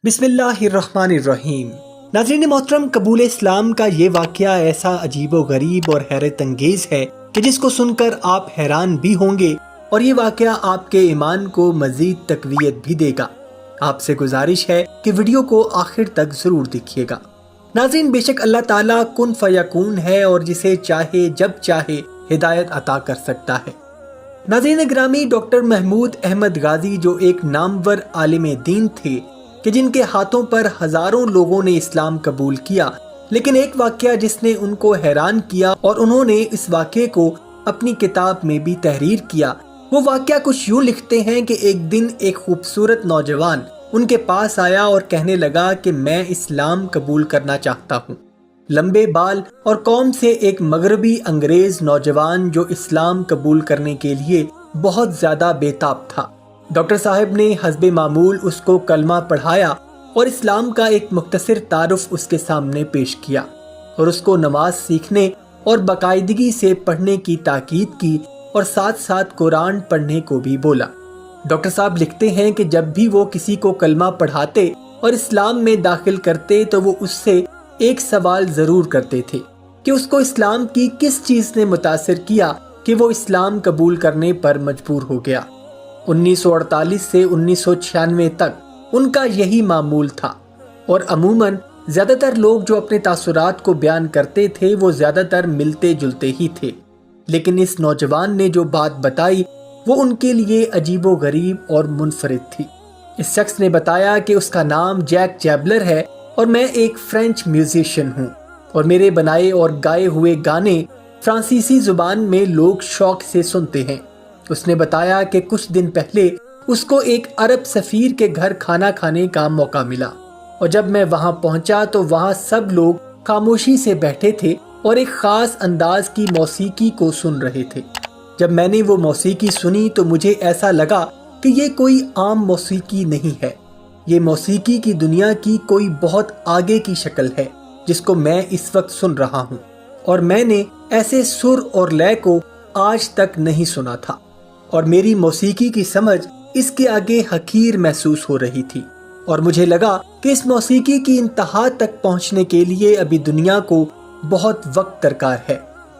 بسم اللہ الرحمن الرحیم۔ ناظرین محترم، قبول اسلام کا یہ واقعہ ایسا عجیب و غریب اور حیرت انگیز ہے کہ جس کو سن کر آپ حیران بھی ہوں گے، اور یہ واقعہ آپ کے ایمان کو مزید تقویت بھی دے گا۔ آپ سے گزارش ہے کہ ویڈیو کو آخر تک ضرور دیکھیے گا۔ ناظرین، بے شک اللہ تعالیٰ کن فیکون ہے اور جسے چاہے جب چاہے ہدایت عطا کر سکتا ہے۔ ناظرین گرامی، ڈاکٹر محمود احمد غازی جو ایک نامور عالم دین تھے کہ جن کے ہاتھوں پر ہزاروں لوگوں نے اسلام قبول کیا، لیکن ایک واقعہ جس نے ان کو حیران کیا اور انہوں نے اس واقعے کو اپنی کتاب میں بھی تحریر کیا۔ وہ واقعہ کچھ یوں لکھتے ہیں کہ ایک دن ایک خوبصورت نوجوان ان کے پاس آیا اور کہنے لگا کہ میں اسلام قبول کرنا چاہتا ہوں۔ لمبے بال اور قوم سے ایک مغربی انگریز نوجوان جو اسلام قبول کرنے کے لیے بہت زیادہ بے تاب تھا۔ ڈاکٹر صاحب نے حسب معمول اس کو کلمہ پڑھایا اور اسلام کا ایک مختصر تعارف اس کے سامنے پیش کیا اور اس کو نماز سیکھنے اور باقاعدگی سے پڑھنے کی تاکید کی اور ساتھ ساتھ قرآن پڑھنے کو بھی بولا۔ ڈاکٹر صاحب لکھتے ہیں کہ جب بھی وہ کسی کو کلمہ پڑھاتے اور اسلام میں داخل کرتے تو وہ اس سے ایک سوال ضرور کرتے تھے کہ اس کو اسلام کی کس چیز نے متاثر کیا کہ وہ اسلام قبول کرنے پر مجبور ہو گیا۔ 1948 سے 1996 تک ان کا یہی معمول تھا، اور عموماً زیادہ تر لوگ جو اپنے تاثرات کو بیان کرتے تھے وہ زیادہ تر ملتے جلتے ہی تھے، لیکن اس نوجوان نے جو بات بتائی وہ ان کے لیے عجیب و غریب اور منفرد تھی۔ اس شخص نے بتایا کہ اس کا نام جیک جیبلر ہے اور میں ایک فرینچ میوزیشین ہوں، اور میرے بنائے اور گائے ہوئے گانے فرانسیسی زبان میں لوگ شوق سے سنتے ہیں۔ اس نے بتایا کہ کچھ دن پہلے اس کو ایک عرب سفیر کے گھر کھانا کھانے کا موقع ملا، اور جب میں وہاں پہنچا تو وہاں سب لوگ خاموشی سے بیٹھے تھے اور ایک خاص انداز کی موسیقی کو سن رہے تھے۔ جب میں نے وہ موسیقی سنی تو مجھے ایسا لگا کہ یہ کوئی عام موسیقی نہیں ہے، یہ موسیقی کی دنیا کی کوئی بہت آگے کی شکل ہے جس کو میں اس وقت سن رہا ہوں، اور میں نے ایسے سر اور لے کو آج تک نہیں سنا تھا، اور میری موسیقی کی سمجھ اس کے آگے حقیر محسوس ہو رہی تھی، اور مجھے لگا کہ اس موسیقی کی انتہا تک پہنچنے کے لیے ابھی دنیا کو بہت وقت درکار ہے۔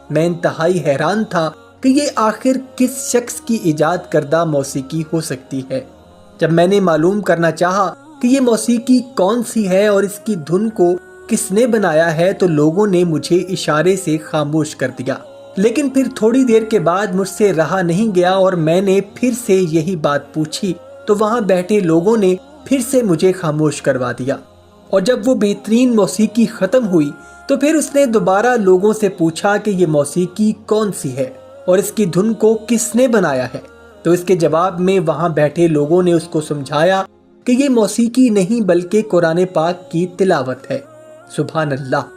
میں انتہائی حیران تھا کہ یہ آخر کس شخص کی ایجاد کردہ موسیقی ہو سکتی ہے۔ جب میں نے معلوم کرنا چاہا کہ یہ موسیقی کون سی ہے اور اس کی دھن کو کس نے بنایا ہے تو لوگوں نے مجھے اشارے سے خاموش کر دیا، لیکن پھر تھوڑی دیر کے بعد مجھ سے رہا نہیں گیا اور میں نے پھر سے یہی بات پوچھی تو وہاں بیٹھے لوگوں نے پھر سے مجھے خاموش کروا دیا، اور جب وہ بہترین موسیقی ختم ہوئی تو پھر اس نے دوبارہ لوگوں سے پوچھا کہ یہ موسیقی کون سی ہے اور اس کی دھن کو کس نے بنایا ہے، تو اس کے جواب میں وہاں بیٹھے لوگوں نے اس کو سمجھایا کہ یہ موسیقی نہیں بلکہ قرآن پاک کی تلاوت ہے۔ سبحان اللہ۔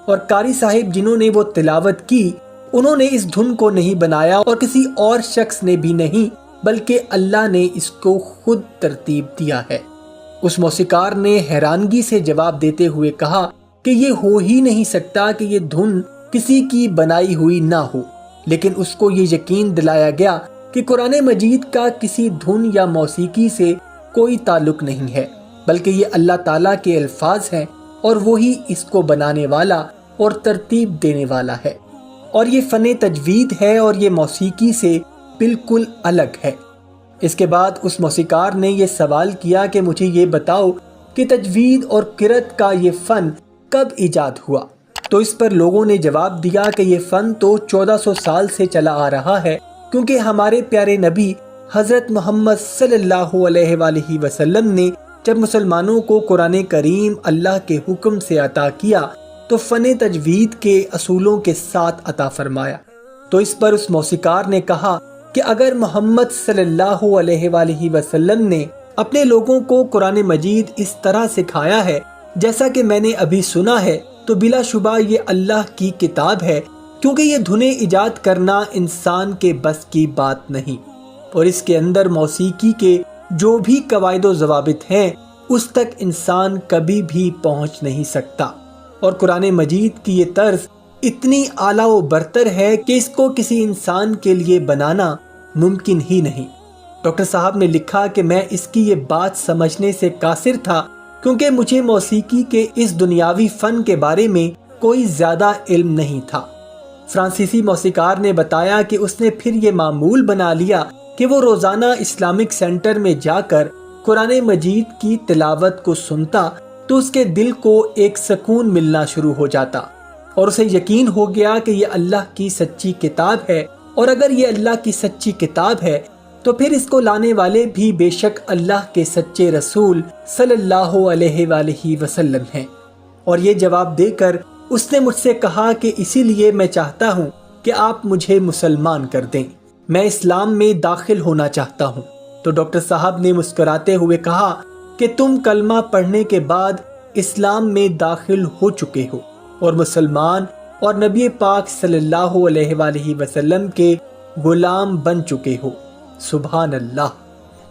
اور قاری صاحب جنہوں نے وہ تلاوت کی انہوں نے اس دھن کو نہیں بنایا اور کسی اور شخص نے بھی نہیں، بلکہ اللہ نے اس کو خود ترتیب دیا ہے۔ اس موسیقار نے حیرانگی سے جواب دیتے ہوئے کہا کہ یہ ہو ہی نہیں سکتا کہ یہ دھن کسی کی بنائی ہوئی نہ ہو، لیکن اس کو یہ یقین دلایا گیا کہ قرآن مجید کا کسی دھن یا موسیقی سے کوئی تعلق نہیں ہے، بلکہ یہ اللہ تعالیٰ کے الفاظ ہیں اور وہی اس کو بنانے والا اور ترتیب دینے والا ہے، اور یہ فن تجوید ہے اور یہ موسیقی سے بالکل الگ ہے۔ اس کے بعد اس موسیقار نے یہ سوال کیا کہ مجھے یہ بتاؤ کہ تجوید اور قرأت کا یہ فن کب ایجاد ہوا، تو اس پر لوگوں نے جواب دیا کہ یہ فن تو 1400 سال سے چلا آ رہا ہے، کیونکہ ہمارے پیارے نبی حضرت محمد صلی اللہ علیہ وآلہ وسلم نے جب مسلمانوں کو قرآن کریم اللہ کے حکم سے عطا کیا تو فن تجوید کے اصولوں کے ساتھ عطا فرمایا۔ تو اس پر اس موسیقار نے کہا کہ اگر محمد صلی اللہ علیہ وآلہ وسلم نے اپنے لوگوں کو قرآن مجید اس طرح سکھایا ہے جیسا کہ میں نے ابھی سنا ہے تو بلا شبہ یہ اللہ کی کتاب ہے، کیونکہ یہ دھنیں ایجاد کرنا انسان کے بس کی بات نہیں، اور اس کے اندر موسیقی کے جو بھی قواعد و ضوابط ہیں اس تک انسان کبھی بھی پہنچ نہیں سکتا، اور قرآن مجید کی یہ طرز اتنی اعلیٰ و برتر ہے کہ اس کو کسی انسان کے لیے بنانا ممکن ہی نہیں۔ ڈاکٹر صاحب نے لکھا کہ میں اس کی یہ بات سمجھنے سے قاصر تھا کیونکہ مجھے موسیقی کے اس دنیاوی فن کے بارے میں کوئی زیادہ علم نہیں تھا۔ فرانسیسی موسیقار نے بتایا کہ اس نے پھر یہ معمول بنا لیا کہ وہ روزانہ اسلامک سینٹر میں جا کر قرآن مجید کی تلاوت کو سنتا تو اس کے دل کو ایک سکون ملنا شروع ہو جاتا اور اسے یقین ہو گیا کہ یہ اللہ کی سچی کتاب ہے، اور اگر یہ اللہ کی سچی کتاب ہے تو پھر اس کو لانے والے بھی بے شک اللہ کے سچے رسول صلی اللہ علیہ وآلہ وسلم ہیں۔ اور یہ جواب دے کر اس نے مجھ سے کہا کہ اسی لیے میں چاہتا ہوں کہ آپ مجھے مسلمان کر دیں، میں اسلام میں داخل ہونا چاہتا ہوں۔ تو ڈاکٹر صاحب نے مسکراتے ہوئے کہا کہ تم کلمہ پڑھنے کے بعد اسلام میں داخل ہو چکے ہو اور مسلمان اور نبی پاک صلی اللہ علیہ وآلہ وسلم کے غلام بن چکے ہو۔ سبحان اللہ۔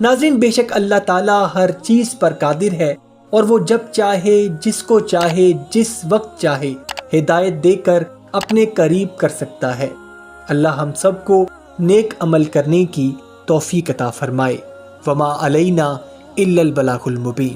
ناظرین، بے شک اللہ تعالیٰ ہر چیز پر قادر ہے اور وہ جب چاہے، جس کو چاہے، جس وقت چاہے ہدایت دے کر اپنے قریب کر سکتا ہے۔ اللہ ہم سب کو نیک عمل کرنے کی توفیق عطا فرمائے۔ وما علینا الا البلاغ المبین۔